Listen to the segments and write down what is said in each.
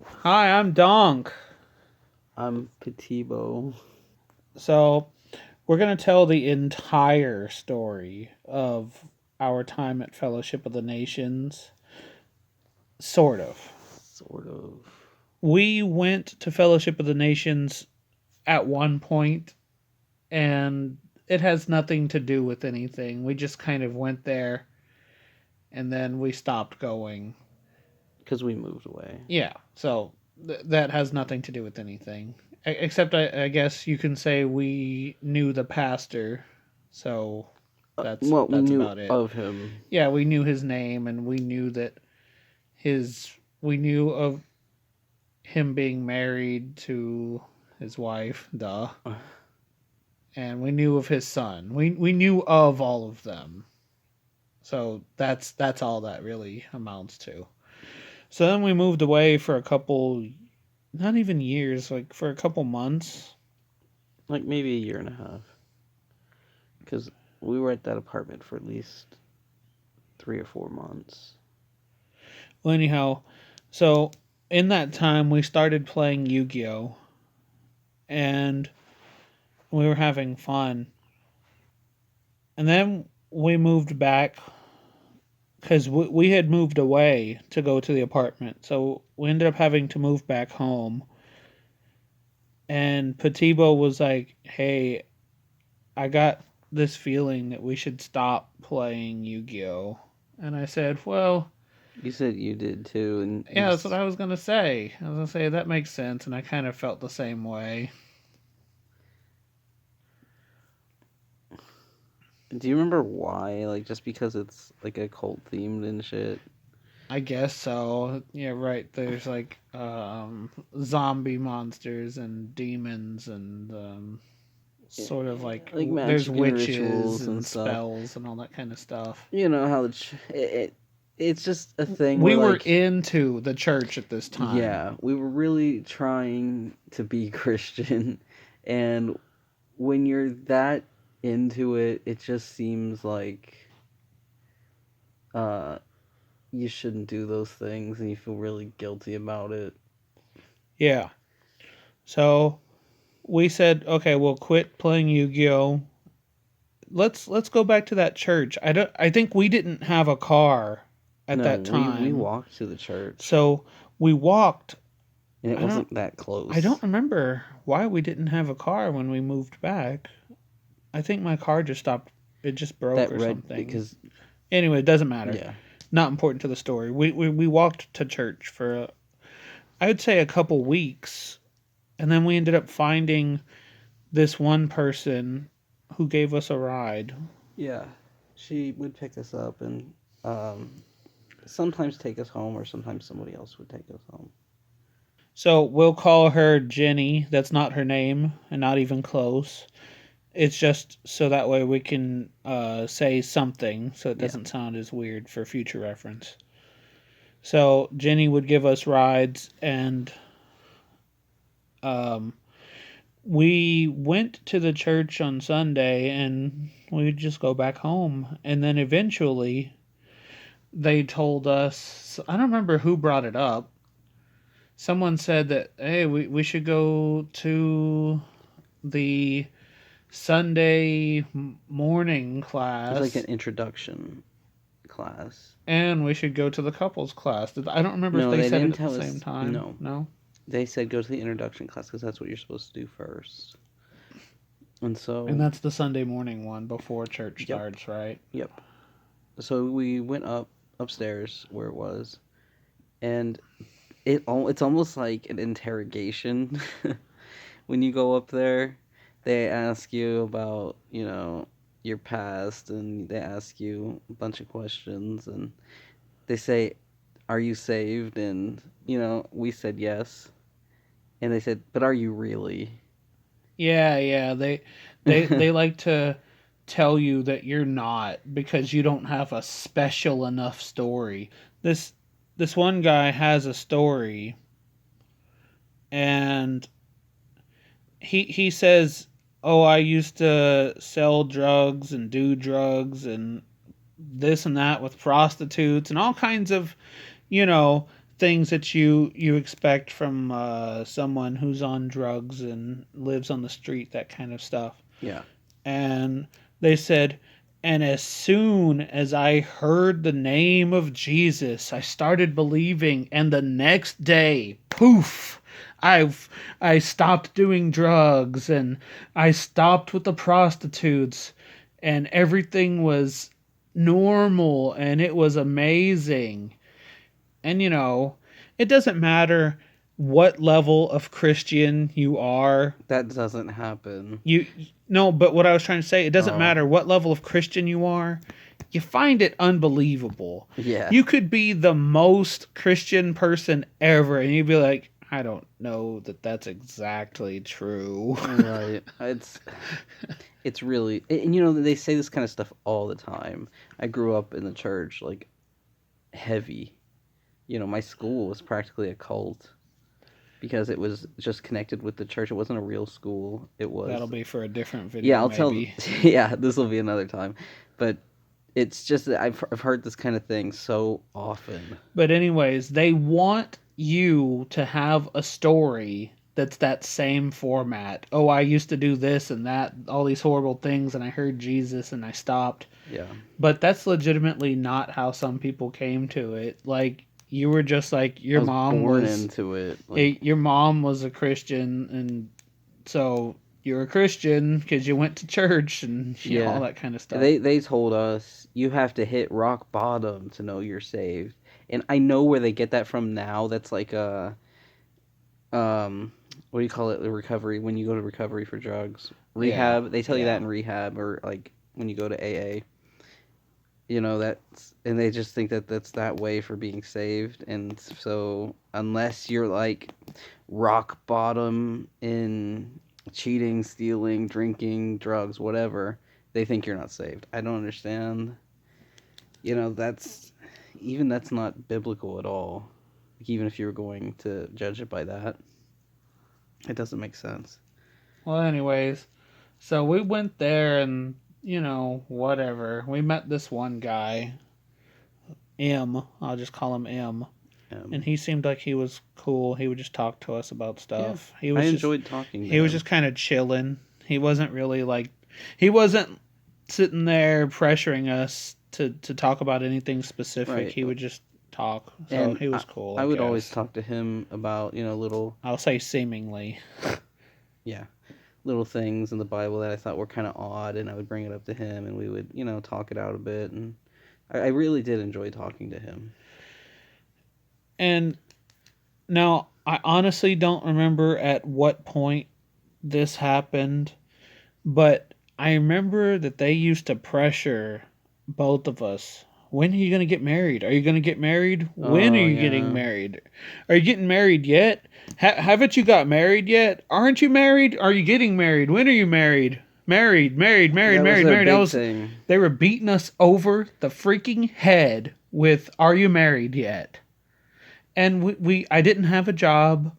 Hi, I'm Donk. I'm pt.2. So, we're going to tell the entire story of our time at Fellowship of the Nations. Sort of. Sort of. We went to Fellowship of the Nations at one point, and it has nothing to do with anything. We just kind of went there, and then we stopped going. Because we moved away. Yeah, so that has nothing to do with anything. Except, I guess you can say we knew the pastor, so What we that's knew about it. of him. Yeah, we knew his name, and we knew that his we knew of him being married to his wife, duh, and we knew of his son. We knew of all of them. So that's all that really amounts to. So then we moved away for a couple, not even years, like for a couple months. Like maybe a year and a half. Because we were at that apartment for at least 3 or 4 months. Well, anyhow, so in that time we started playing Yu-Gi-Oh, and we were having fun. And then we moved back because we had moved away to go to the apartment. So we ended up having to move back home. And Patibo was like, "Hey, I got this feeling that we should stop playing Yu-Gi-Oh." And I said, "Well, You said you did too, and yeah, that's what I was gonna say. I was gonna say that makes sense, and I kind of felt the same way. do you remember why? Like just because it's like a cult themed and shit. I guess so. Yeah, right. There's like zombie monsters and demons and Yeah, sort of like like there's magic and witches rituals and and stuff. spells and all that kind of stuff. You know how it's just a thing We where were like into the church at this time. yeah, we were really trying to be Christian, and when you're that into it, it just seems like uh, you shouldn't do those things, and you feel really guilty about it. Yeah. So we said, okay, we'll quit playing Yu-Gi-Oh. Let's go back to that church. I think we didn't have a car at No, that we time. walked to the church, So we walked. and it I don't wasn't that I don't close. remember why we didn't have a car when we moved back. I think my car just stopped. It just broke That or red something. because Anyway, it doesn't matter. yeah, Not important to the story. We walked to church for, I would say, a couple weeks. And then we ended up finding this one person who gave us a ride. yeah, she would pick us up and um, sometimes take us home, or sometimes somebody else would take us home. So we'll call her Jenny. That's not her name, and not even close. It's just so that way we can say something so it Yeah, doesn't sound as weird for future reference. So Jenny would give us rides, and um, we went to the church on Sunday, and we would just go back home. And then eventually, they told us, I don't remember who brought it up. Someone said that, hey, we should go to the Sunday morning it's like an class, introduction class. and we should go to the couples class. I don't remember if No, they they said it didn't at the tell same us. time. No, No? they said go to the introduction class because that's what you're supposed to do first. And And so, that's the Sunday morning one before church yep, starts, right? yep. So we went upstairs where it was, and it's almost like an interrogation. When you go up there, they ask you about your past, and they ask you a bunch of questions, and they say, "Are you saved?" And we said yes, and they said, "But are you really?" Yeah, yeah. They like to tell you that you're not because you don't have a special enough story. This this one guy has a story, and he says, "Oh, I used to sell drugs and do drugs and this and that with prostitutes and all kinds of, you know, things that you expect from someone who's on drugs and lives on the street, that kind of stuff. Yeah. And they said, and as soon as I heard the name of Jesus, I started believing, and the next day, poof, I've I stopped doing drugs and I stopped with the prostitutes and everything was normal and it was amazing. And it doesn't matter what level of Christian you are. That doesn't happen. You No, but what I was trying to say, it doesn't Oh. matter what level of Christian you are. You find it unbelievable. Yeah. You could be the most Christian person ever, and you'd be like, I don't know that that's exactly true. Right. It's really, and they say this kind of stuff all the time. I grew up in the church, like, heavy. My school was practically a cult because it was just connected with the church. It wasn't a real school. It That'll was. be for a different Yeah, video, I'll tell. maybe. Yeah, this will be another time. But it's just that I've heard this kind of thing so often. But anyways, they want you to have a story that's that same format. Oh, I used to do this and that, all these horrible things, and I heard Jesus and I stopped. Yeah. But that's legitimately not how some people came to it. Like, you were just like I was born into it. Like, your mom was a Christian, and so you're a Christian because you went to church and yeah. all that kind of stuff. They told us you have to hit rock bottom to know you're saved. And I know where they get that from now. That's like a what do you call it? The recovery, when you go to recovery for drugs. Rehab. They tell you that in rehab, or like when you go to AA. That's, and they just think that that's that way for being saved. And so unless you're like rock bottom in cheating, stealing, drinking, drugs, whatever, they think you're not saved. I don't understand. That's not biblical at all. Like, even if you were going to judge it by that, it doesn't make sense. Well, anyways, so we went there and, whatever. We met this one guy, M. I'll just call him M. And he seemed like he was cool. He would just talk to us about stuff. Yeah, I enjoyed talking to him. He was just kind of chilling. He wasn't really like, he wasn't sitting there pressuring us to talk about anything specific. Right. He would just talk. So And he was cool. I would guess. always talk to him about, little, I'll say seemingly. yeah, little things in the Bible that I thought were kind of odd, and I would bring it up to him, and we would, talk it out a bit. And I really did enjoy talking to him. And now, I honestly don't remember at what point this happened, but I remember that they used to pressure both of us. When are you going to get married? Are you going to get married? When are you getting married? Are you getting married yet? Haven't you got married yet? Aren't you married? Are you getting married? When are you married? Married. Thing. They were beating us over the freaking head with, are you married yet? And I didn't have a job,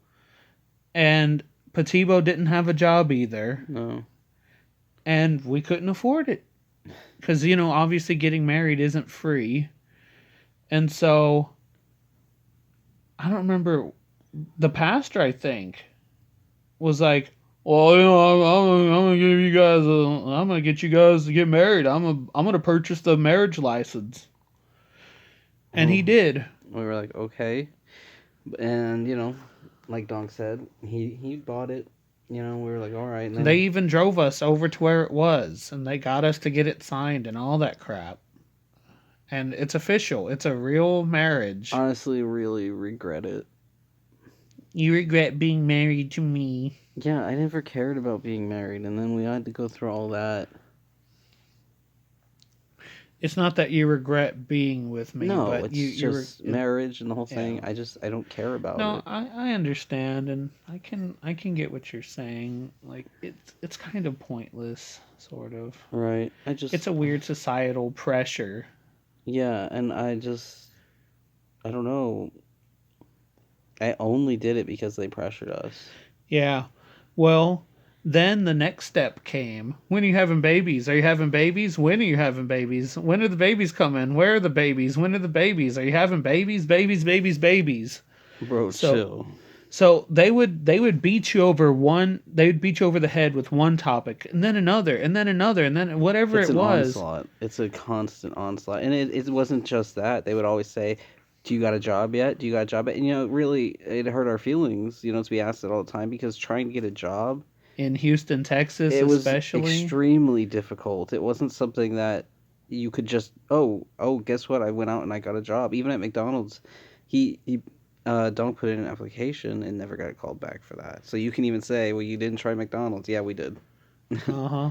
and Patibo didn't have a job either. No. And we couldn't afford it. Because, obviously getting married isn't free. And so, I don't remember, the pastor, I think, was like, well, I'm gonna give you guys I'm gonna get you guys to get married. I'm gonna purchase the marriage license. And he did. We were like, okay. And, like Donk said, he bought it. We were like, all right. And then, they even drove us over to where it was, and they got us to get it signed and all that crap. And it's official. It's a real marriage. Honestly, really regret it. You regret being married to me. Yeah, I never cared about being married, and then we had to go through all that. It's not that you regret being with me. No, but it's just marriage and the whole thing. Yeah. I don't care about it. No, I understand, and I can get what you're saying. Like, it's kind of pointless, sort of. Right. It's a weird societal pressure. Yeah, and I don't know. I only did it because they pressured us. Yeah. Well, then the next step came. When are you having babies? Are you having babies? When are you having babies? When are the babies coming? Where are the babies? When are the babies? Are you having babies? Babies, babies, babies. Bro, So chill. they would beat you over one. They would beat you over the head with one topic, and then another, and then another, and then whatever It's it an was. onslaught. It's a constant onslaught. And it wasn't just that. They would always say, "Do you got a job yet? Do you got a job yet?" And, really, it hurt our feelings, to be asked it all the time because trying to get a job, In Houston, Texas, it was especially. extremely difficult. It wasn't something that you could just, oh, guess what? I went out and I got a job. Even at McDonald's, he don't put in an application and never got called back for that. So you can even say, well, you didn't try McDonald's. Yeah, we did. Uh huh.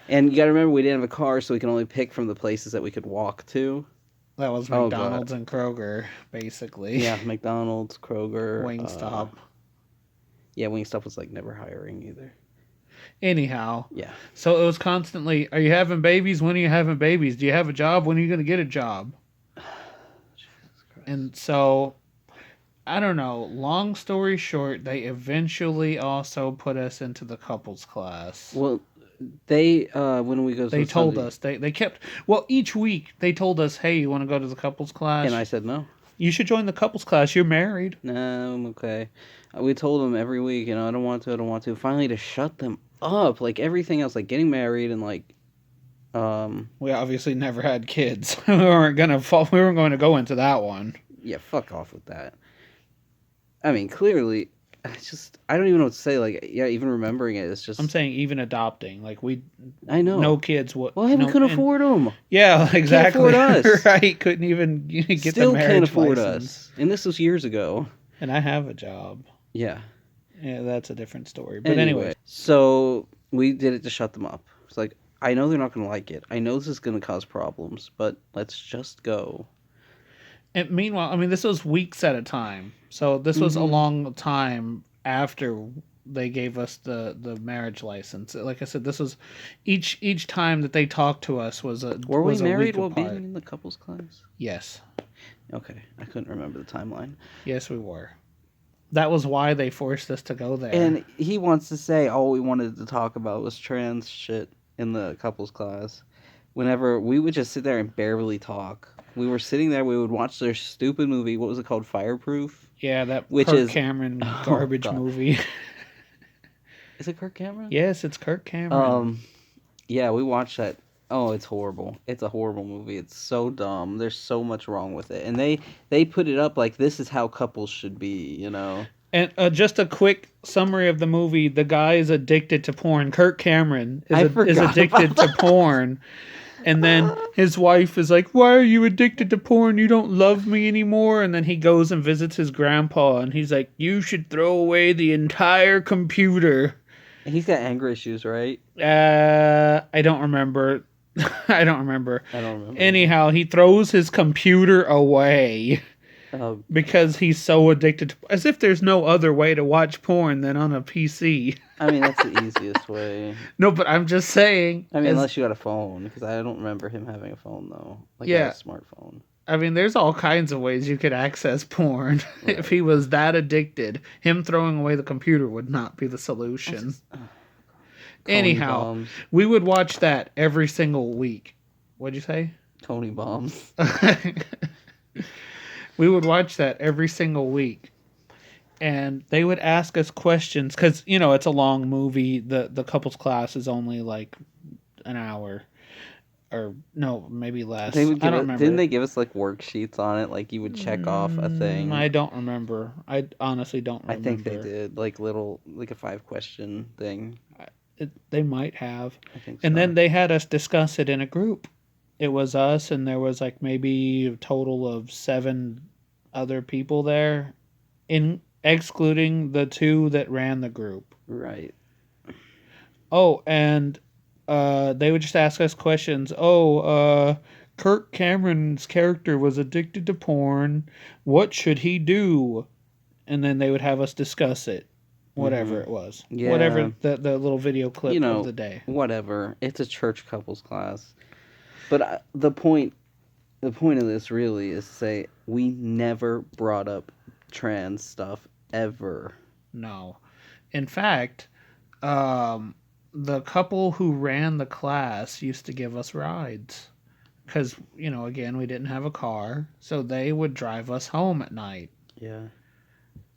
And you got to remember, we didn't have a car, so we can only pick from the places that we could walk to. That was Oh god, McDonald's and Kroger, basically. yeah, McDonald's, Kroger. Wingstop. Yeah, Wingstop was like never hiring either. Anyhow, Yeah, so it was constantly, are you having babies? When are you having babies? Do you have a job? When are you going to get a job? Jesus Christ. And so, I don't know. Long story short, they eventually also put us into the couples class. Well, they when we go to They the told Sunday, us, they kept, well, each week they told us, hey, you want to go to the couples and class? I said no. You should join the couples class. You're married. No, I'm okay. We told them every week, I don't want to, I don't want to. Finally, to shut them up, like everything else, like getting married and like, We obviously never had kids. We weren't gonna fall. We weren't going to go into that one. yeah, fuck off with that. I mean, clearly, I don't even know what to say. Like, yeah, even remembering it, it's I'm just, saying even adopting, like we, I know. no kids. What? Well, we No, couldn't and afford them. yeah, Can't exactly. afford us. Right? Couldn't even get the Still can't marriage afford license. us. And this was years ago. And I have a job. Yeah. Yeah, that's a different story. But Anyway, anyways, so we did it to shut them up. It's like, I know they're not going to like it. I know this is going to cause problems, but let's just go. and meanwhile, I mean, this was weeks at a time. So this was a Mm-hmm. long time after they gave us the marriage license. Like I said, this was each time that they talked to us Were we was a married week while being apart. in the couples class? Yes, Okay, I couldn't remember the timeline. yes, we were. That was why they forced us to go there. And he wants to say all we wanted to talk about was trans shit in the couples class. Whenever we would just sit there and barely talk. We were sitting there, we would watch their stupid movie. What was it called? Fireproof? Yeah, that Which Kirk is, Cameron oh garbage god. movie. Is it Kirk Cameron? Yes, it's Kirk Cameron. Um, yeah, we watched that. Oh, it's horrible. It's a horrible movie. It's so dumb. There's so much wrong with it. And they put it up like this is how couples should be. And just a quick summary of the movie: the guy is addicted to porn. Kirk Cameron I is forgot addicted about to that. porn, and then his wife is like, "Why are you addicted to porn? You don't love me anymore." And then he goes and visits his grandpa, and he's like, "You should throw away the entire computer." He's got anger issues, right? I don't remember. I don't remember. I don't remember either. Anyhow, he throws his computer away Oh, because he's so addicted to, as if there's no other way to watch porn than on a PC. I mean, that's the easiest way. No, but I'm just saying. I mean, unless you got a phone, because I don't remember him having a phone though. Like, he had a Yeah, smartphone. I mean, there's all kinds of ways you could access porn. Right. If he was that addicted, him throwing away the computer would not be the That's solution. just, Coney Anyhow, bombs. we would watch that every single week. What'd you say? Coney bombs. We would watch that every single week. And they would ask us questions because, it's a long movie. The couples class is only like an hour. Or no, maybe less. They would I give don't it. remember. Didn't they give us like worksheets on it? Like you would check off a thing. I don't remember. I honestly don't I remember. think they did like a 5 question thing. They might have. I think And so. then they had us discuss it in a group. It was us, and there was like maybe a total of 7 other people there, in excluding the 2 that ran the group. Right. Oh, and they would just ask us questions. Kirk Cameron's character was addicted to porn. What should he do? And then they would have us discuss it, whatever it was, Yeah. whatever the little video clip of the day. Whatever. It's a church couples class. But the point of this really is to say we never brought up trans stuff ever. No, in fact, the couple who ran the class used to give us rides because again we didn't have a car, so they would drive us home at night. Yeah.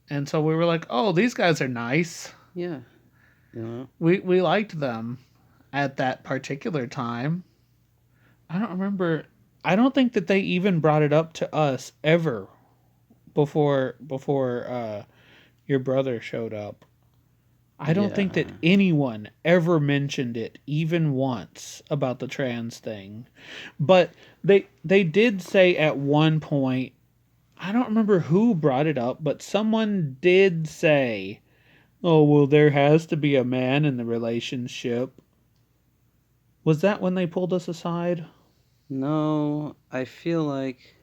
And so we were like, "Oh, these guys are nice." Yeah, you know. We liked them at that particular time. I don't remember. I don't think that they even brought it up to us ever before your brother showed up. I don't think that Yeah. anyone ever mentioned it even once about the trans thing. But they did say at one point, I don't remember who brought it up, but someone did say, "Oh, well there has to be a man in the relationship." Was that when they pulled us aside? No, I feel like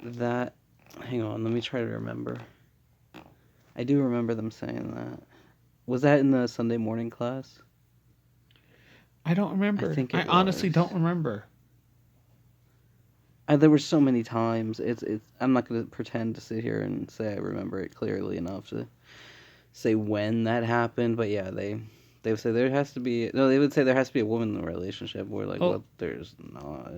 that. Hang on, let me try to remember. I do remember them saying that. Was that in the Sunday morning class? I don't I remember. think I it honestly was. don't remember. There were so many times. It's. I'm not gonna pretend to sit here and say I remember it clearly enough to say when that happened. But yeah, they would say there has to be. No, they would say there has to be a woman in the relationship. We're like, Oh, well, there's not.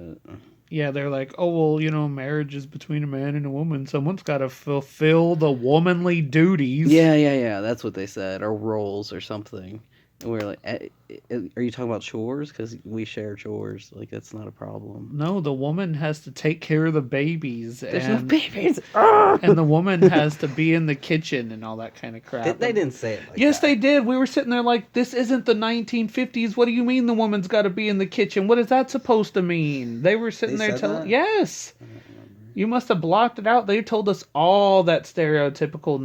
yeah, they're like, "Oh, well, marriage is between a man and a woman. Someone's got to fulfill the womanly duties." Yeah. That's what they said, or roles or something. And we are like, are you talking about chores? Because we share chores. Like that's not a problem. No, the woman has to take care of the babies, There's no and babies. Ah! the woman has to be in the kitchen and all that kind of crap. They And didn't say it like yes, they that. did. We were sitting there like, "This isn't the 1950s. What do you mean the woman's got to be in the kitchen? What is that supposed to mean?" They were They sitting there said telling, that. "Yes." I don't remember. You must have blocked it out. They told us all that stereotypical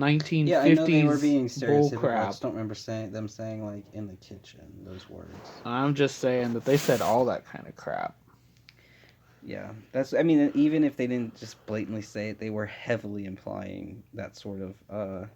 Yeah, I know they were 1950s being bull stereotypical. I crap. just don't remember saying like in the kitchen those words. I'm just saying that they said all that kind of crap. Yeah, that's. I mean, even if they didn't just blatantly say it, they were heavily implying that sort of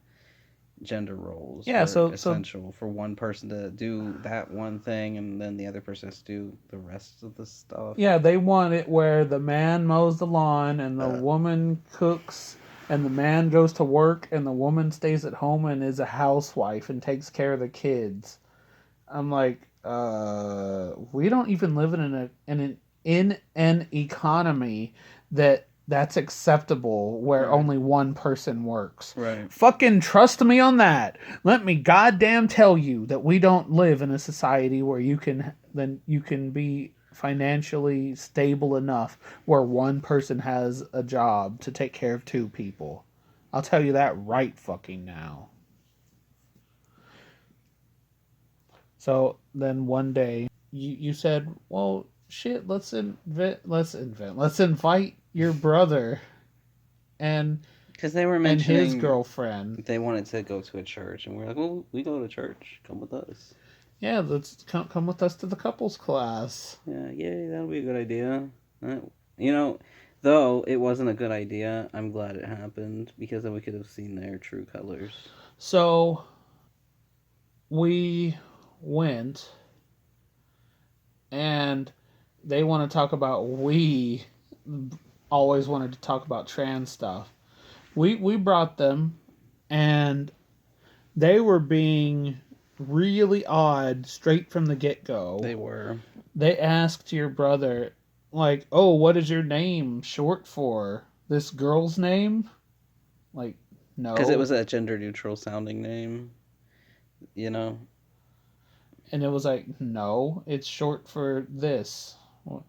gender roles Yeah, were so essential for one person to do that one thing, and then the other person has to do the rest of the stuff. yeah, they want it where the man mows the lawn and the Uh, woman cooks and the man goes to work and the woman stays at home and is a housewife and takes care of the kids. I'm like, we don't even live in an economy that's acceptable where right, only one person works. right. Fucking trust me on that. Let me goddamn tell you that we don't live in a society where you can be financially stable enough where one person has a job to take care of two people. I'll tell you that right fucking now. So then one day you said, "Well, shit, let's invite your brother and Because they were his mentioning girlfriend. they wanted to go to a church, and we are like, well, we go to church. Come with us. Yeah, let's come with us to the couples class." Yeah, yay, that'll be a good idea. Uh, You know, though it wasn't a good idea, I'm glad it happened because then we could have seen their true colors. So we went, and they want to talk about we always wanted to talk about trans stuff. We brought them, and they were being really odd straight from the get go. They were. They asked your brother, like, "Oh, what is your name short for? This girl's name?" Like, Because it no. was a gender neutral sounding name, you know? And it was like, "No, it's short for this." Well.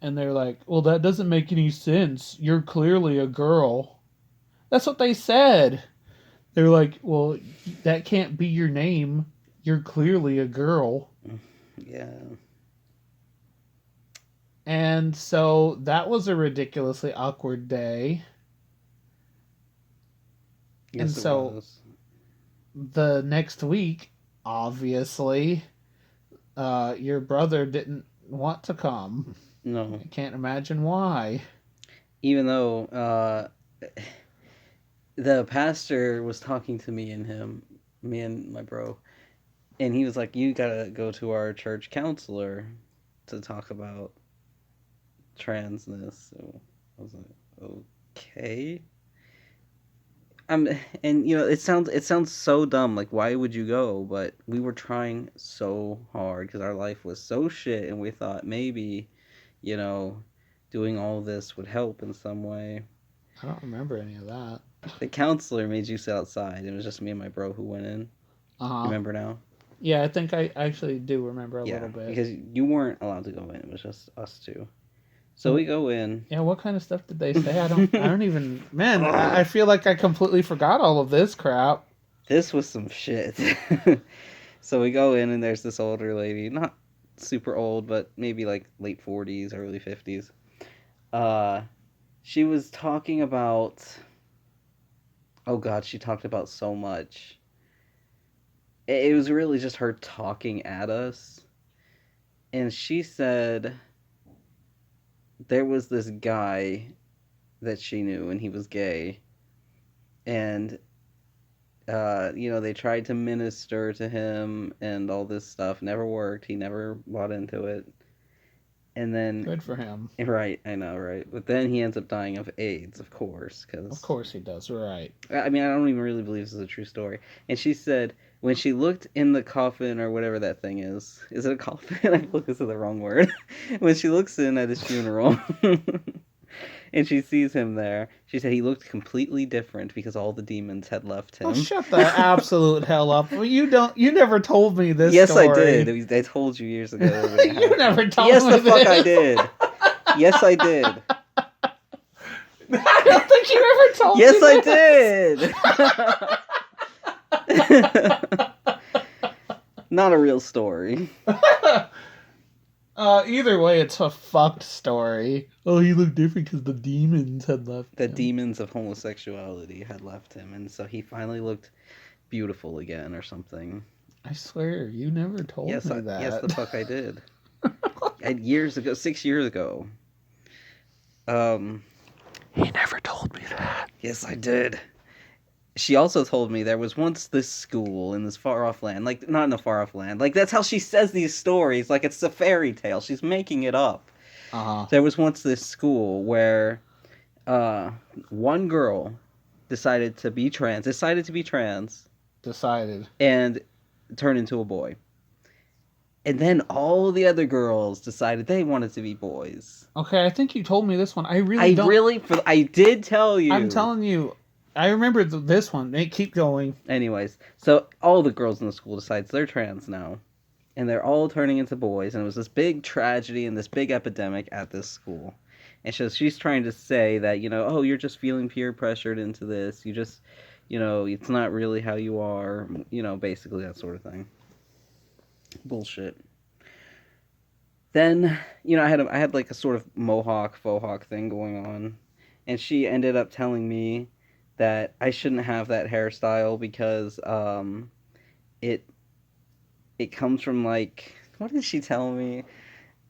And they're like, "Well, that doesn't make any sense. You're clearly a girl." That's what they said. They're like, "Well, that can't be your name. You're clearly a girl." Yeah. And so that was a ridiculously awkward day. And Yes, it so was. the next week, obviously, your brother didn't want to come. No. I can't imagine why. Even though the pastor was talking to me and my bro, and he was like, "You gotta go to our church counselor to talk about transness." So I was like, "Okay." I'm, and it sounds so dumb. Like, why would you go? But we were trying so hard because our life was so shit, and we thought maybe, you know, doing all this would help in some way. I don't remember any of that. The counselor made you sit outside. It was just me and my bro who went in. Uh huh. Remember now? Yeah, I think I actually do remember a Yeah, little bit. because you weren't allowed to go in. It was just us two. So we Well, go in. yeah, what kind of stuff did they say? I don't even. Man, I Oh, feel like I completely forgot all of this crap. this was some shit. So we go in, and there's this older lady, not super old, but maybe like late 40s, early 50s. Uh, she was talking about. Oh God, she talked about so much. It was really just her talking at us. And she said there was this guy that she knew, and he was gay. And they tried to minister to him and all this stuff. Never worked. He never bought into it. And then, Good for him. right, I know, right? But then he ends up dying of AIDS, of course, Of because course he does. Right. I mean, I don't even really believe this is a true story. And she said when she looked in the coffin or whatever that thing is it a coffin? I feel like this is the wrong word. When she looks in at his funeral, and she sees him there, she said he looked completely different because all the demons had left Oh, him. shut the absolute hell up! Well, you don't. You never told me this Yes, I did. story. I told you years ago that was gonna You happen. never told Yes, me the fuck I this. did. Yes, I did. I don't think you ever told Yes, I me did. Not a real story. this. Either way, it's a fucked story. Oh, he looked different because the demons had left The him. demons of homosexuality had left him, and so he finally looked beautiful again, or something. I swear, you never told me Yes, the that. fuck I did. Years ago, 6 years ago. Um, He never told me that. yes, I did. She also told me there was once this school in this far off land, like not in a far off land. Like that's how she says these stories, like it's a fairy tale. She's making it up. Uh huh. There was once this school where uh, one girl decided to be trans, Decided. and turn into a boy. And then all the other girls decided they wanted to be boys. Okay, I think you told me this one. I really don't. I did tell I'm you. telling you, I remember this one. They keep going. Anyways, so all the girls in the school decides they're trans now. And they're all turning into boys. And it was this big tragedy and this big epidemic at this school. And so she's trying to say that, oh, you're just feeling peer pressured into this. You just, it's not really how you are. Basically that sort of thing. Bullshit. Then I had like a sort of mohawk faux hawk thing going on, and she ended up telling me that I shouldn't have that hairstyle because it it comes from like, what did she tell me,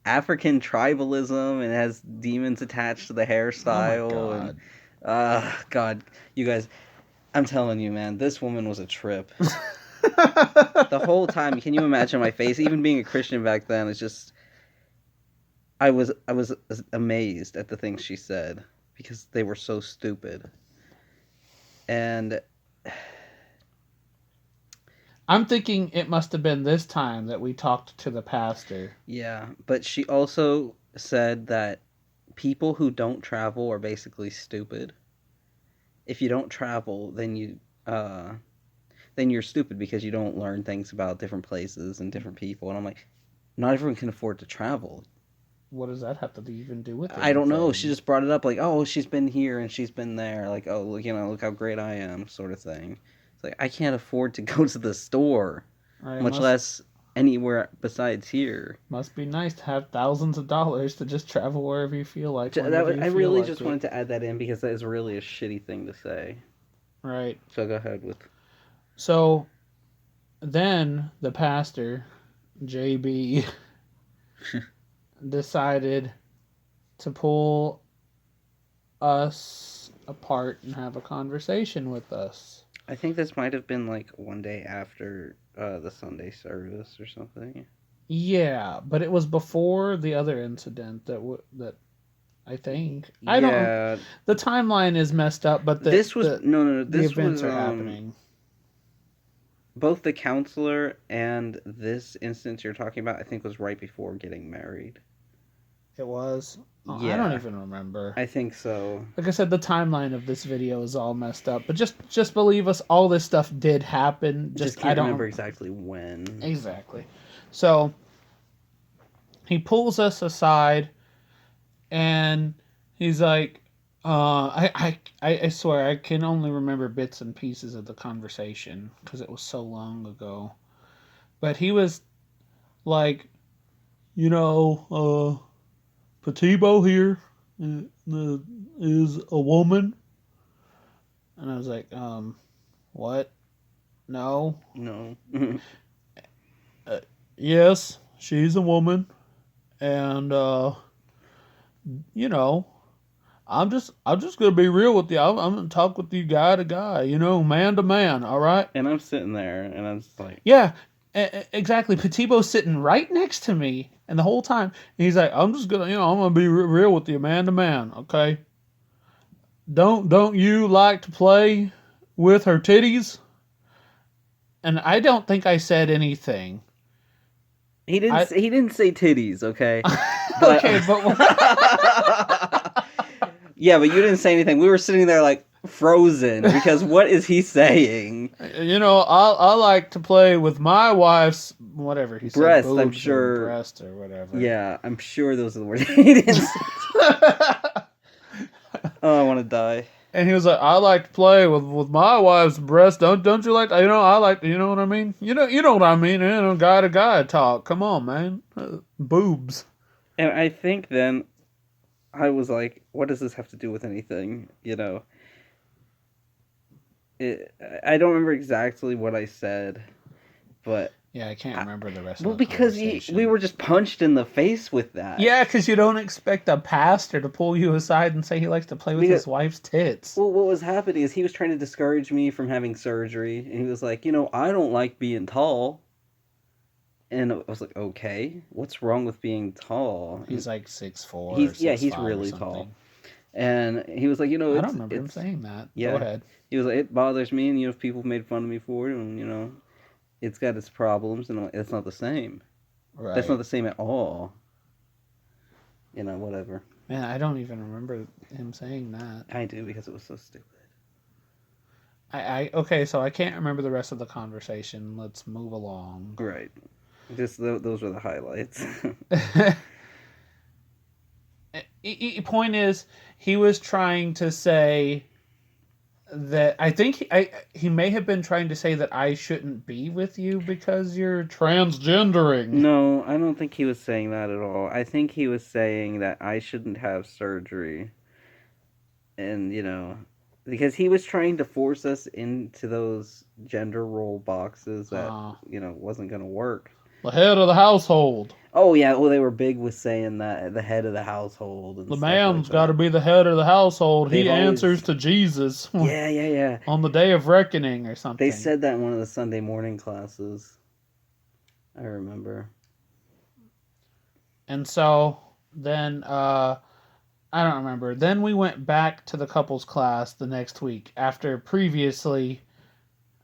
African tribalism, and it has demons attached to the Oh my hairstyle. And god. God, you guys, I'm telling you, man, this woman was a trip the whole time. Can you imagine my face? Even being a Christian back then, it's just I was amazed at the things she said because they were so stupid. And I'm thinking it must have been this time that we talked to the pastor. yeah, but she also said that people who don't travel are basically stupid. If you don't travel, then you're stupid because you don't learn things about different places and different people. And I'm like, not everyone can afford to travel. What does that have to even do with I don't know. She anything? just brought it up like, oh, she's been here and she's been there. Like, oh, look, look how great I am, sort of thing. It's like I can't afford to go to the store, Right? much less anywhere besides here. Must be nice to have thousands of dollars to just travel wherever you feel like, whenever you I feel really like just it. wanted to add that in because that is really a shitty thing to say. Right. So go ahead with. So then the pastor, JB, decided to pull us apart and have a conversation with us. I think this might have been like one day after the Sunday service or something. Yeah, but it was before the other incident that I think I don't. Yeah, The timeline is messed up, but this was no, no, no. the This events was are happening. both the counselor and this instance you're talking about. I think was right before getting married. It was. Oh, I don't Yeah, even remember. I think so. Like I said, the timeline of this video is all messed up. But just believe us, all this stuff did happen. Just Just I can't remember don't exactly when. exactly. So he pulls us aside and he's like, I swear I can only remember bits and pieces of the conversation because it was so long ago. But he was like, you know, Patibo here is a woman, and I was like, what? No. No. Uh, yes, she's a woman, and you know, I'm just gonna be real with you. I'm gonna talk with you guy to guy, man to man. All right. And I'm sitting there, and I'm just like, Yeah, exactly. Patibo's sitting right next to me, and the whole time he's like, I'm just gonna, I'm gonna be real with you, man to man. Okay. Don't you like to play with her titties? And I don't think I said anything. I he didn't say titties, okay, but okay, but yeah, but you didn't say anything. We were sitting there like frozen because what is he saying? I like to play with my wife's whatever he said, Breast, I'm boobs or sure. breast or whatever. Yeah, I'm sure those are the words he didn't say. Oh, I want to die. And he was like, "I like to play with my wife's breast. Don't you like? I like. You know what I mean? You know what I mean? Guy to guy talk. Come on, man. Boobs. And I think then I was like, what does this have to do with anything? I don't remember exactly what I said, but Yeah, I can't I, remember the rest of well, the because we conversation. were just punched in the face with that. Yeah, because you don't expect a pastor to pull you aside and say he likes to play with Because his wife's tits. well, what was happening is he was trying to discourage me from having surgery, and he was like, I don't like being tall. And I was like, okay, what's wrong with being tall? He's like 6'4" or He's yeah, six he's five or really tall. something. And he was like, I don't it's remember him saying that. Go yeah. ahead. He was like, it bothers me, and if people made fun of me for it, and it's got its problems, and it's not the same. That's not Right. the same at all. Whatever. Man, I don't even remember him saying that. I do because it was so stupid. Okay, so I can't remember the rest of the conversation. Let's move along. Right. Just those were the highlights. Point is, he was trying to say that I think he may have been trying to say that I shouldn't be with you because you're transgendering. No, I don't think he was saying that at all. I think he was saying that I shouldn't have surgery. And, because he was trying to force us into those gender role boxes that, wasn't going to work. The head of the household. Oh, yeah. Well, they were big with saying that the head of the household and The stuff like man's got to that. be the head of the household. They've He answers always. to Jesus Yeah, yeah, yeah. on the day of reckoning or They something. said that in one of the Sunday morning classes. I remember. And so then I don't remember. Then we went back to the couples class the next week after previously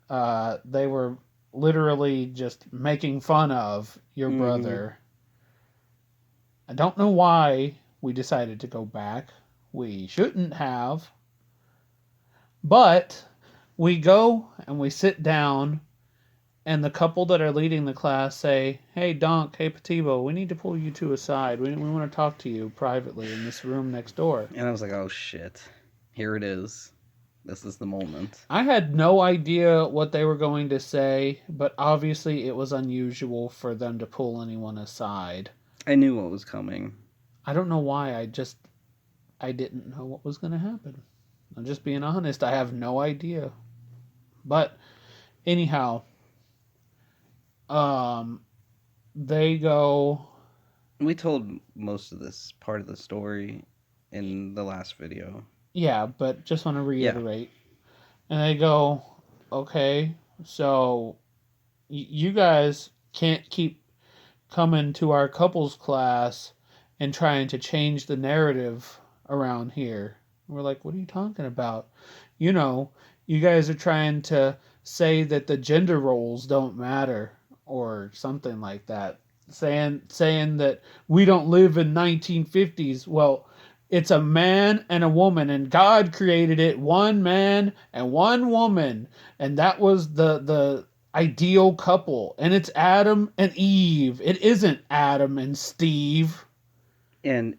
they were literally just making fun of your Mm-hmm. brother. I don't know why we decided to go back. We shouldn't have. But we go and we sit down, and the couple that are leading the class say, "Hey, Donk, hey, Patibo, we need to pull you two aside. We want to talk to you privately in this room next door." And I was like, oh, shit. Here it is. This is the moment. I had no idea what they were going to say, but obviously it was unusual for them to pull anyone aside. I knew what was coming. I don't know why. I didn't know what was going to happen. I'm just being honest. I have no idea. But anyhow, um, they go. We told most of this part of the story in the last video. Yeah, but just want to Yeah. reiterate. And they go, okay, so you guys can't keep coming to our couples class and trying to change the narrative around here. We're like, what are you talking about? You know, you guys are trying to say that the gender roles don't matter or something like that. saying that we don't live in 1950s. Well, it's a man and a woman, and God created it one man and one woman, and that was the ideal couple, and it's Adam and Eve. It isn't Adam and Steve. And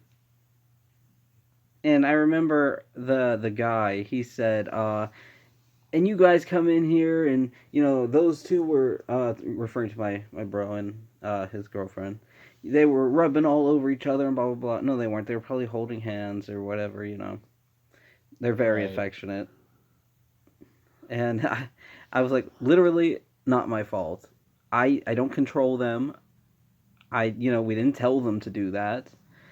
I remember the guy. He said, "And you guys come in here, and those two were referring to my bro and his girlfriend. They were rubbing all over each other and blah blah blah. No, they weren't. They were probably holding hands or whatever. They're very Right. affectionate." And I was like, literally, not my fault. I don't control them. We didn't tell them to do that.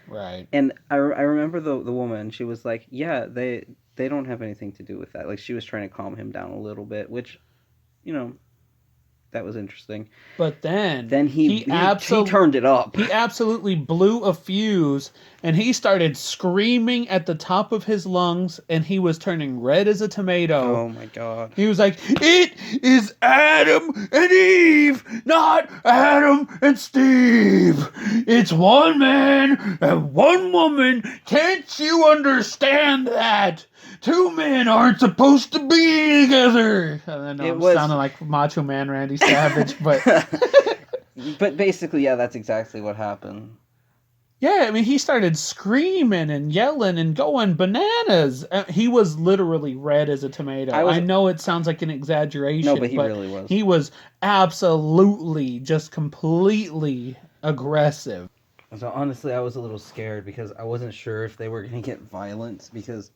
Right. And I remember the woman. She was like, yeah, they don't have anything to do with that. Like she was trying to calm him down a little bit, which you know that was interesting. But then Then he turned it up. he absolutely blew a fuse, and he started screaming at the top of his lungs, and he was turning red as a tomato. Oh my god. He was like, "It is Adam and Eve, not Adam and Steve. It's one man and one woman. Can't you understand that? Two men aren't supposed to be together." I know It I'm was sounding like Macho Man Randy Savage, but but basically, yeah, that's exactly what happened. yeah, I mean, he started screaming and yelling and going bananas. He was literally red as a I tomato. was I know it sounds like an No, but exaggeration, he but really was. he was absolutely just completely aggressive. So honestly, I was a little scared because I wasn't sure if they were going to get violent because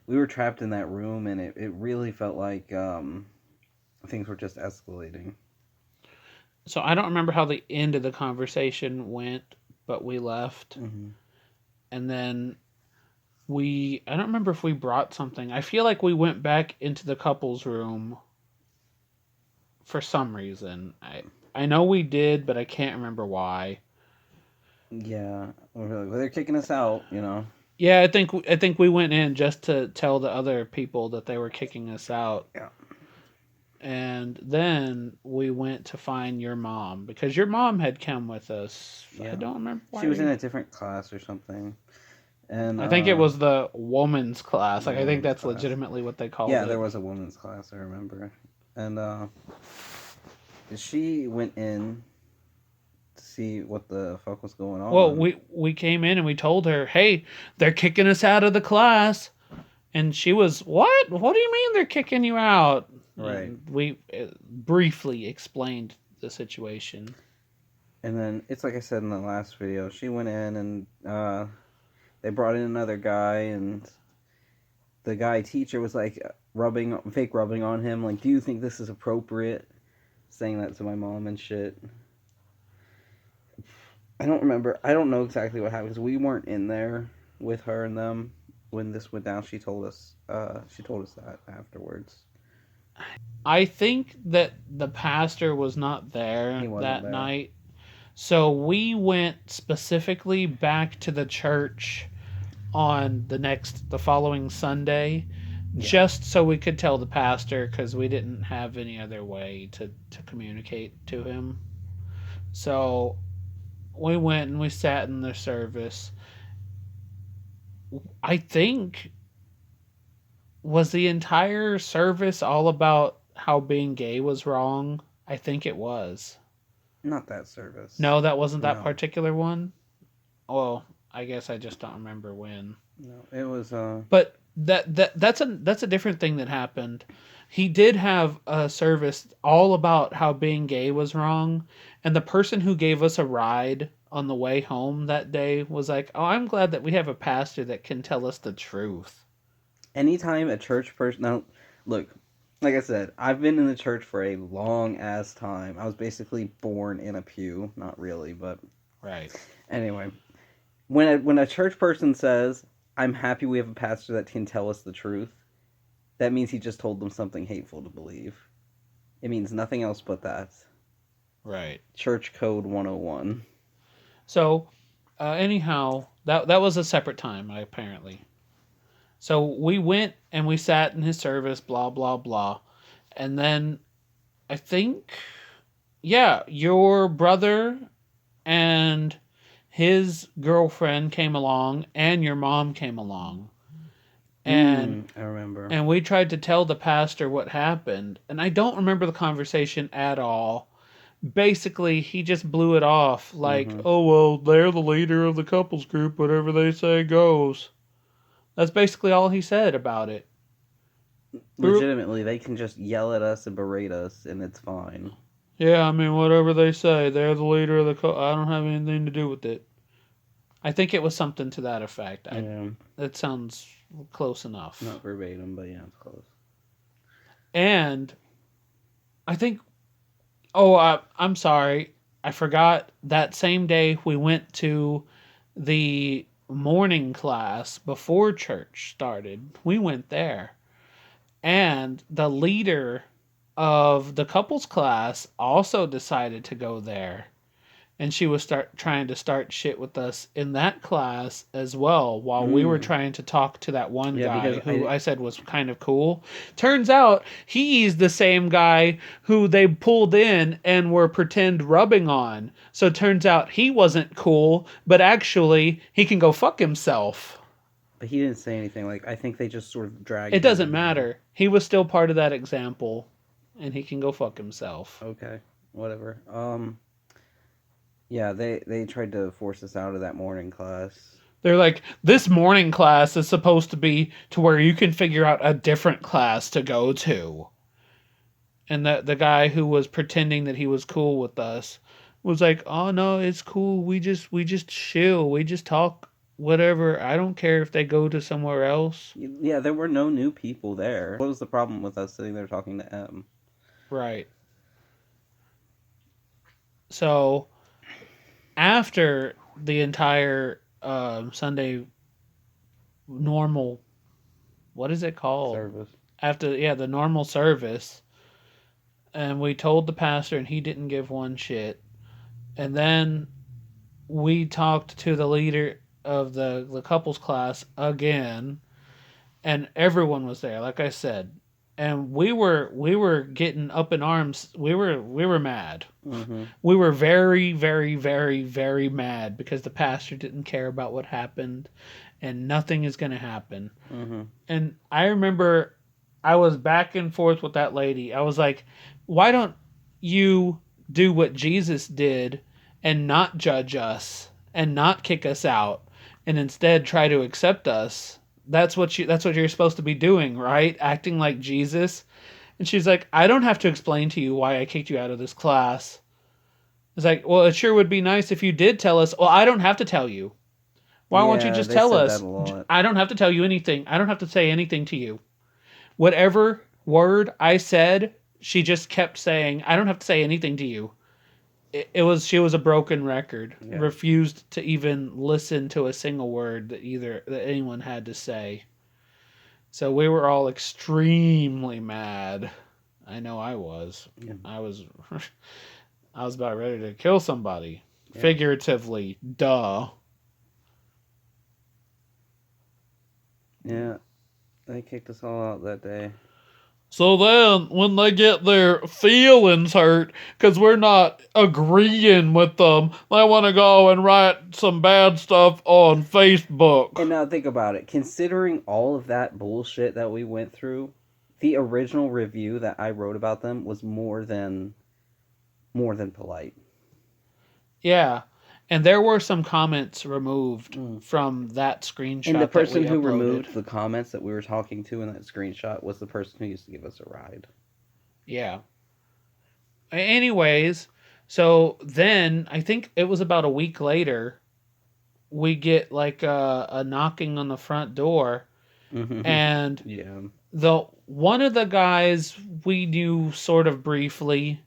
we were trapped in that room and it really felt like things were just escalating. So I don't remember how the end of the conversation went, but we left. Hmm. And then I don't remember if we brought something. I feel like we went back into the couple's room for some reason. I know we did, but I can't remember why. Yeah, well, they're kicking us out. Yeah, I think we went in just to tell the other people that they were kicking us out. Yeah. And then we went to find your mom because your mom had come with us. I Yeah. don't remember She was in why. a different class or something. And I think it was the woman's class. the Like I think women's that's class. legitimately what they called Yeah, it. there was a women's class, I remember. And she went in to see what the fuck was going Well, on. we came in and we told her, "Hey, they're kicking us out of the class." And she was, "What? What do you mean they're kicking you out?" Right. And we briefly explained the situation. And then it's like I said in the last video, she went in and they brought in another guy, and the guy teacher was like fake rubbing on him, like, "Do you think this is appropriate?" Saying that to my mom and shit. I don't remember. I don't know exactly what happened because we weren't in there with her and them when this went down. She told us. She told us that afterwards. I think that the pastor was not He there wasn't that there. night. So we went specifically back to the church on the following Sunday Yeah. just so we could tell the pastor because we didn't have any other way to communicate to him. So we went and we sat in the service. I think was the entire service all about how being gay was wrong? I think it was. Not that service. No, that wasn't that No. particular one. Well, I guess I just don't remember when. No. It was. But that's a different thing that happened. He did have a service all about how being gay was wrong, and the person who gave us a ride on the way home that day was like, "Oh, I'm glad that we have a pastor that can tell us the truth." Anytime a church person. Now, look. Like I said, I've been in the church for a long ass time. I was basically born in a pew. Not really, but Right. anyway. When a church person says, "I'm happy we have a pastor that can tell us the truth," that means he just told them something hateful to believe. It means nothing else but that. Right. Church Code 101. So, anyhow, that was a separate time apparently. So we went and we sat in his service, blah blah blah, and then I think, yeah, your brother and his girlfriend came along, and your mom came along, and I remember. we tried to tell the pastor what happened, and I don't remember the conversation at all. Basically, he just blew it off like, Mm-hmm. "Oh well, they're the leader of the couples group. Whatever they say goes." That's basically all he said about it. Legitimately, they can just yell at us and berate us, and it's fine. Yeah, I mean, whatever they say, they're the leader of the. I don't have anything to do with it. I think it was something to that effect. Yeah, That sounds close enough. not verbatim, but yeah, it's close. And I think. Oh, I'm sorry. I forgot. That same day we went to the morning class before church started. We went there, and the leader of the couples class also decided to go there, and she was start trying to start shit with us in that class as well, while we were Mm. trying to talk to that one Yeah, because guy who I said was kind of cool. Turns out he's the same guy who they pulled in and were pretend rubbing on. So turns out he wasn't cool, but actually he can go fuck himself. but he didn't say anything. Like, I think they just sort of dragged It him doesn't in there. matter. He was still part of that example, and he can go fuck himself. Okay, whatever. Yeah, they tried to force us out of that morning class. They're like, this morning class is supposed to be to where you can figure out a different class to go to. And the guy who was pretending that he was cool with us was like, "Oh no, it's cool. We just chill. We just talk whatever. I don't care if they go to somewhere else." Yeah, there were no new people there. What was the problem with us sitting there talking to M? Right. So after the entire Sunday normal, what is it called? Service. After the normal service, and we told the pastor, and he didn't give one shit. And then we talked to the leader of the couples class again, and everyone was there, like I said. And we were getting up in arms. We were mad. Mm-hmm. We were very, very, very, very mad because the pastor didn't care about what happened, and nothing is going to happen. Mm-hmm. And I remember I was back and forth with that lady. I was like, why don't you do what Jesus did and not judge us and not kick us out and instead try to accept us? That's what you're supposed to be doing, right? Acting like Jesus. And she's like, I don't have to explain to you why I kicked you out of this class. It's like, well, it sure would be nice if you did tell us. Well, I don't have to tell you. Why won't you Yeah, just they tell said that us? a lot. I don't have to tell you anything. I don't have to say anything to you. Whatever word I said, she just kept saying, I don't have to say anything to you. She was a broken record. Yeah. Refused to even listen to a single word that anyone had to say. So we were all extremely mad. I know I was. Yeah. I was I was about ready to kill somebody. Yeah. Figuratively, duh. Yeah. They kicked us all out that day. So then, when they get their feelings hurt because we're not agreeing with them, they want to go and write some bad stuff on Facebook. And now think about it. Considering all of that bullshit that we went through, the original review that I wrote about them was more than polite. Yeah. And there were some comments removed Mm. from that And the screenshot that person we who uploaded. removed the comments that we were talking to in that screenshot was the person who used to give us a ride. Yeah. Anyways, so then I think it was about a week later, we get like a knocking on the front door, and Yeah. the one of the guys we knew sort of briefly,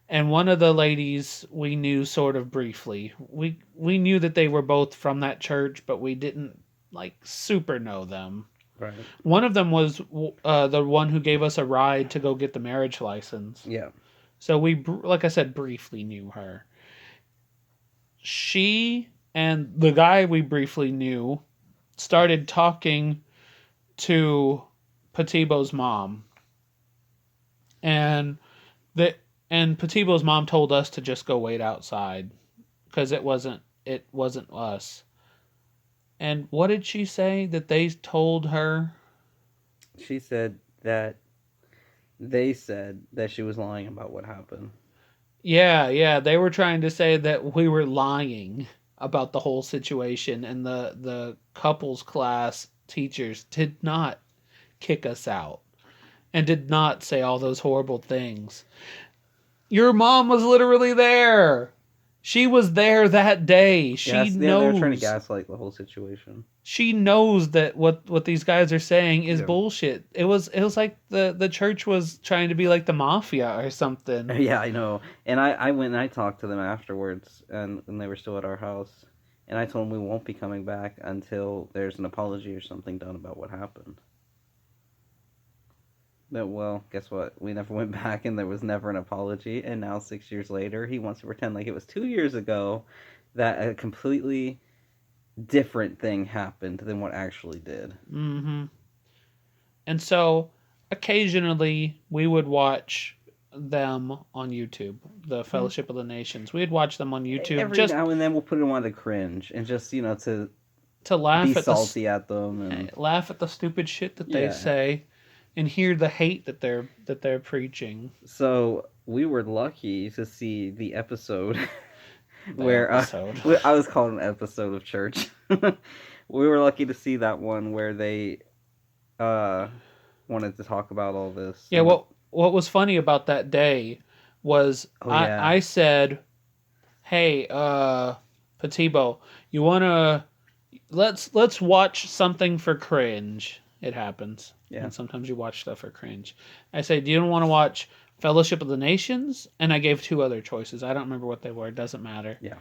and one of the ladies we knew sort of briefly. We knew that they were both from that church, but we didn't like super know them. Right. One of them was the one who gave us a ride to go get the marriage license. Yeah. So we, like I said, briefly knew her. She and the guy we briefly knew started talking to Patibo's mom, and the and Patibo's mom told us to just go wait outside because it wasn't us. And what did she say that they told her? She said that they said that she was lying about what happened. Yeah, yeah, they were trying to say that we were lying about the whole situation, and the couples class teachers did not kick us out and did not say all those horrible things. Your mom was literally there. She was there that day. She Yes, yeah, they were trying to knows. gaslight the whole situation. She knows that what these guys are saying is Yeah. bullshit. It was like the church was trying to be like the mafia or something. Yeah, I know. And I went and I talked to them afterwards, and they were still at our house. And I told them we won't be coming back until there's an apology or something done about what happened. But, well, guess what? We never went back, and there was never an apology. And now, 6 years later, he wants to pretend like it was 2 years ago that a completely different thing happened than what actually did. Mm-hmm. And so occasionally we would watch them on YouTube, the Hmm. Fellowship of the Nations. We'd watch them on YouTube Every just now and then we'll put them on to cringe and just, to to be salty at them and laugh at the stupid shit that they yeah. say and hear the hate that they're preaching. So we were lucky to see the episode The where episode. I was called an episode of church. We were lucky to see that one where they uh wanted to talk about all this. Yeah, what was funny about that day was Oh I yeah, I said, "Hey, Patibo, you wanna let's watch something for cringe." It happens, yeah, and sometimes you watch stuff for cringe. I say, "Do you want to watch Fellowship of the Nations?" And I gave two other choices. I don't remember what they were. It doesn't matter. yeah.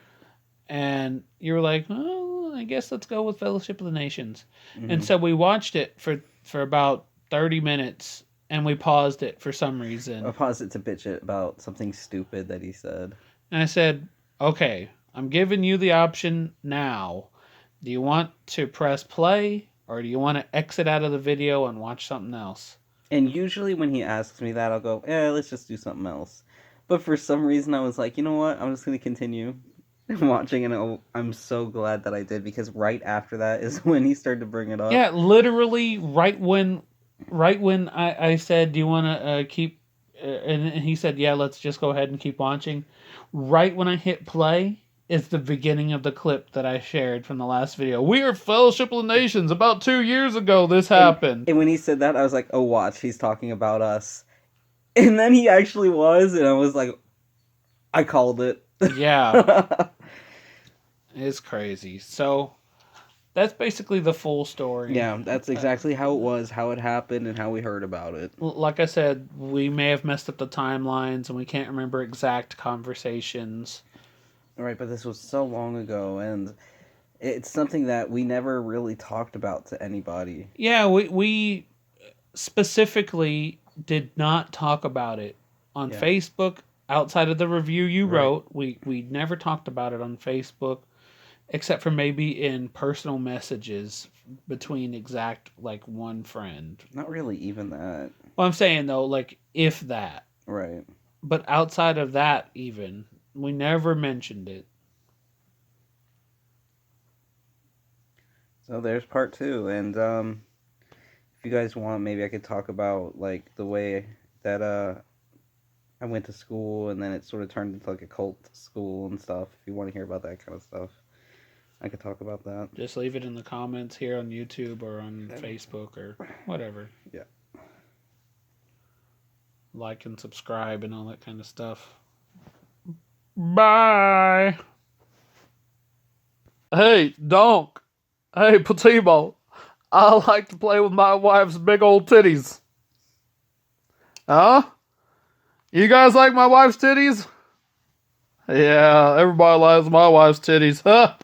And you were like, "Oh, I guess let's go with Fellowship of the Nations." And Hmm. so we watched it for about 30 minutes, and we paused it for some I reason. paused it to bitch it about something stupid that he said. And I said, "Okay, I'm giving you the option now. Do you want to press play or do you want to exit out of the video and watch something else?" And usually when he asks me that, I'll go, let's just do something else. But for some reason, I was like, you know what? I'm just gonna continue watching, and I'm so glad that I did because right after that is when he started to bring it up. Yeah, literally right when I said, "Do you want to keep?" And he said, "Yeah, let's just go ahead and keep watching." Right when I hit play is the beginning of the clip that I shared from the last video. We are Fellowship of the Nations. About 2 years ago, this And happened. and when he said that, I was like, oh, watch, he's talking about us. And then he actually was, and I was like, I called it. Yeah, it's crazy. So that's basically the full story. Yeah, that's exactly how it was, how it happened, and how we heard about it. Like I said, we may have messed up the timelines and we can't remember exact conversations. All right, but this was so long ago, and it's something that we never really talked about to anybody. Yeah, we specifically did not talk about it on Yeah, Facebook outside of the review you right. wrote. We never talked about it on Facebook except for maybe in personal messages between exact like one friend. Not really even that. Well, I'm saying though, like if that. Right. But outside of that even, we never mentioned it. So there's part two, and if you guys want, maybe I could talk about like the way that I went to school, and then it sort of turned into like a cult school and stuff. If you want to hear about that kind of stuff, I could talk about that. Just leave it in the comments here on YouTube or on Facebook or whatever. Yeah. Like and subscribe and all that kind of stuff. Bye. Hey, Donk. Hey, Patimo. I like to play with my wife's big old titties. Huh? You guys like my wife's titties? Yeah, everybody likes my wife's titties. Huh?